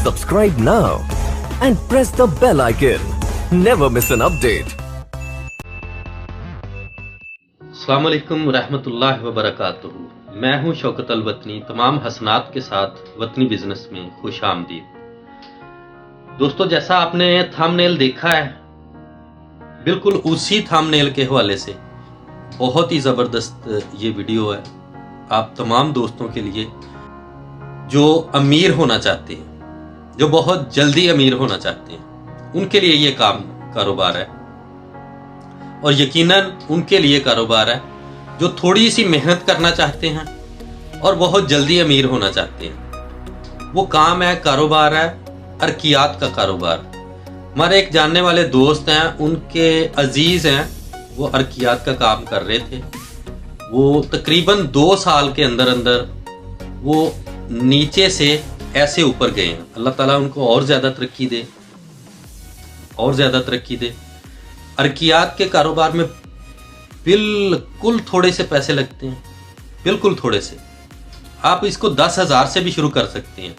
Subscribe now and press the bell icon. Never miss an update. अस्सलाम वालेकुम रहमतुल्लाहि व बरकातुहू। मैं हूं शौकत अल वतनी। तमाम हसनात के साथ वतनी बिजनेस में खुश आमदीद। दोस्तों, जैसा आपने थंबनेल देखा है, बिल्कुल उसी थंबनेल के हवाले से बहुत ही ज़बरदस्त ये वीडियो है आप तमाम दोस्तों के लिए जो अमीर होना चाहते हैं, जो बहुत जल्दी अमीर होना चाहते हैं, उनके लिए ये कारोबार है। और यकीनन उनके लिए कारोबार है जो थोड़ी सी मेहनत करना चाहते हैं और बहुत जल्दी अमीर होना चाहते हैं। वो काम है, कारोबार है अर्कियात का कारोबार। हमारे एक जानने वाले दोस्त हैं, उनके अजीज हैं, वो अर्कियात का काम कर रहे थे। वो तकरीबन 2 साल के अंदर अंदर वो नीचे से ऐसे ऊपर गए हैं। अल्लाह ताला उनको और ज़्यादा तरक्की दे, और ज़्यादा तरक्की दे। अर्कियात के कारोबार में बिल्कुल थोड़े से पैसे लगते हैं, बिल्कुल थोड़े से। आप इसको 10,000 से भी शुरू कर सकते हैं।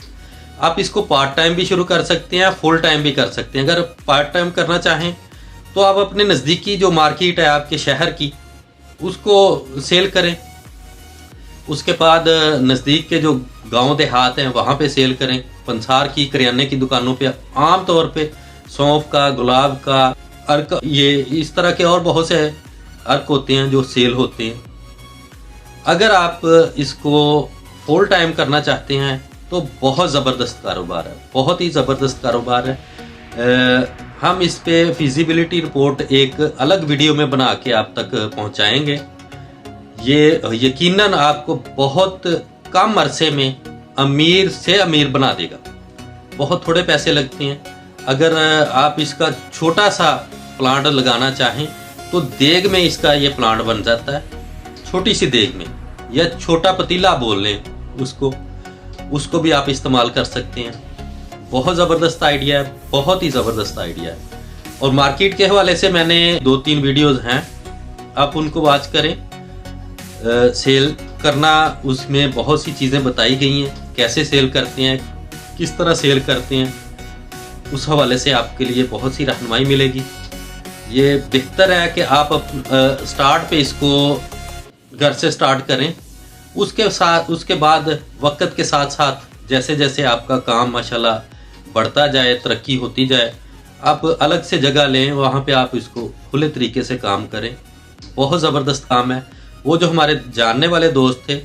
आप इसको पार्ट टाइम भी शुरू कर सकते हैं, फुल टाइम भी कर सकते हैं। अगर पार्ट टाइम करना चाहें तो आप अपने नज़दीकी जो मार्केट है आपके शहर की, उसको सेल करें। उसके बाद नज़दीक के जो गांव देहात हैं वहाँ पे सेल करें। पंसार की करियाने की दुकानों पे आम तौर पे सौंफ का, गुलाब का, अर्क, ये इस तरह के और बहुत से अर्क होते हैं जो सेल होते हैं। अगर आप इसको फुल टाइम करना चाहते हैं तो बहुत ज़बरदस्त कारोबार है, बहुत ही ज़बरदस्त कारोबार है। हम इस पे फिजिबिलिटी रिपोर्ट एक अलग वीडियो में बना के आप तक पहुंचाएंगे। ये यकीनन आपको बहुत कम अरसे में अमीर से अमीर बना देगा। बहुत थोड़े पैसे लगते हैं। अगर आप इसका छोटा सा प्लांट लगाना चाहें तो देग में इसका ये प्लांट बन जाता है, छोटी सी देग में, या छोटा पतीला बोल लें उसको भी आप इस्तेमाल कर सकते हैं। बहुत ज़बरदस्त आइडिया है, बहुत ही ज़बरदस्त आइडिया है। और मार्केट के हवाले से मैंने 2-3 वीडियोज़ हैं, आप उनको वॉच करें। सेल करना, उसमें बहुत सी चीज़ें बताई गई हैं, कैसे सेल करते हैं, किस तरह सेल करते हैं, उस हवाले से आपके लिए बहुत सी रहनुमाई मिलेगी। ये बेहतर है कि आप स्टार्ट पे इसको घर से स्टार्ट करें। उसके बाद वक्त के साथ साथ जैसे जैसे आपका काम माशाल्लाह बढ़ता जाए, तरक्की होती जाए, आप अलग से जगह लें, वहाँ पे आप इसको खुले तरीके से काम करें। बहुत ज़बरदस्त काम है। वो जो हमारे जानने वाले दोस्त थे,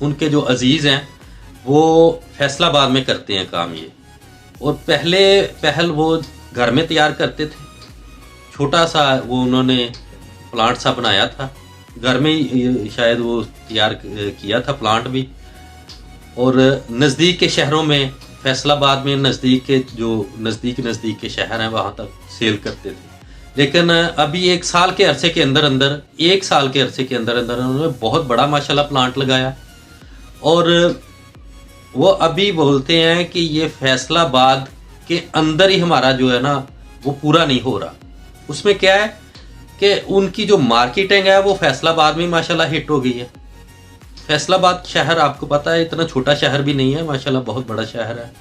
उनके जो अजीज़ हैं, वो फैसलाबाद में करते हैं काम ये। और पहल वो घर में तैयार करते थे, छोटा सा वो उन्होंने प्लांट सा बनाया था, घर में ही शायद वो तैयार किया था प्लांट भी। और नज़दीक के शहरों में, फैसलाबाद में नज़दीक के जो नज़दीक के शहर हैं वहाँ तक सेल करते थे। लेकिन अभी 1 साल के अरसे के अंदर अंदर उन्होंने बहुत बड़ा माशाल्लाह प्लांट लगाया। और वो अभी बोलते हैं कि ये फैसलाबाद के अंदर ही हमारा जो है ना वो पूरा नहीं हो रहा। उसमें क्या है कि उनकी जो मार्केटिंग है वो फैसलाबाद में माशाल्लाह हिट हो गई है। फैसलाबाद शहर आपको पता है इतना छोटा शहर भी नहीं है, माशाल्लाह बहुत बड़ा शहर है।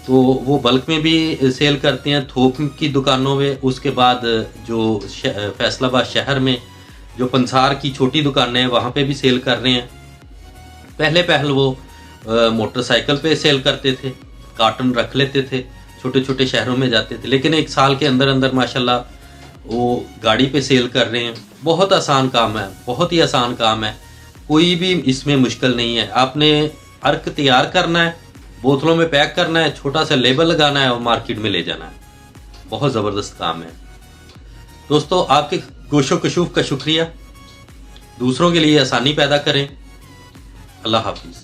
तो वो बल्क में भी सेल करते हैं, थोक की दुकानों में। उसके बाद जो फैसलाबाद शहर में जो पंसार की छोटी दुकानें हैं वहाँ पे भी सेल कर रहे हैं। पहल वो मोटरसाइकिल पे सेल करते थे, कार्टन रख लेते थे, छोटे छोटे शहरों में जाते थे। लेकिन 1 साल के अंदर अंदर माशाल्लाह वो गाड़ी पे सेल कर रहे हैं। बहुत आसान काम है, बहुत ही आसान काम है, कोई भी इसमें मुश्किल नहीं है। आपने अर्क तैयार करना है, बोतलों में पैक करना है, छोटा सा लेबल लगाना है और मार्केट में ले जाना है। बहुत ज़बरदस्त काम है। दोस्तों, आपके गोशो कशूफ का शुक्रिया। दूसरों के लिए आसानी पैदा करें। अल्लाह हाफिज़।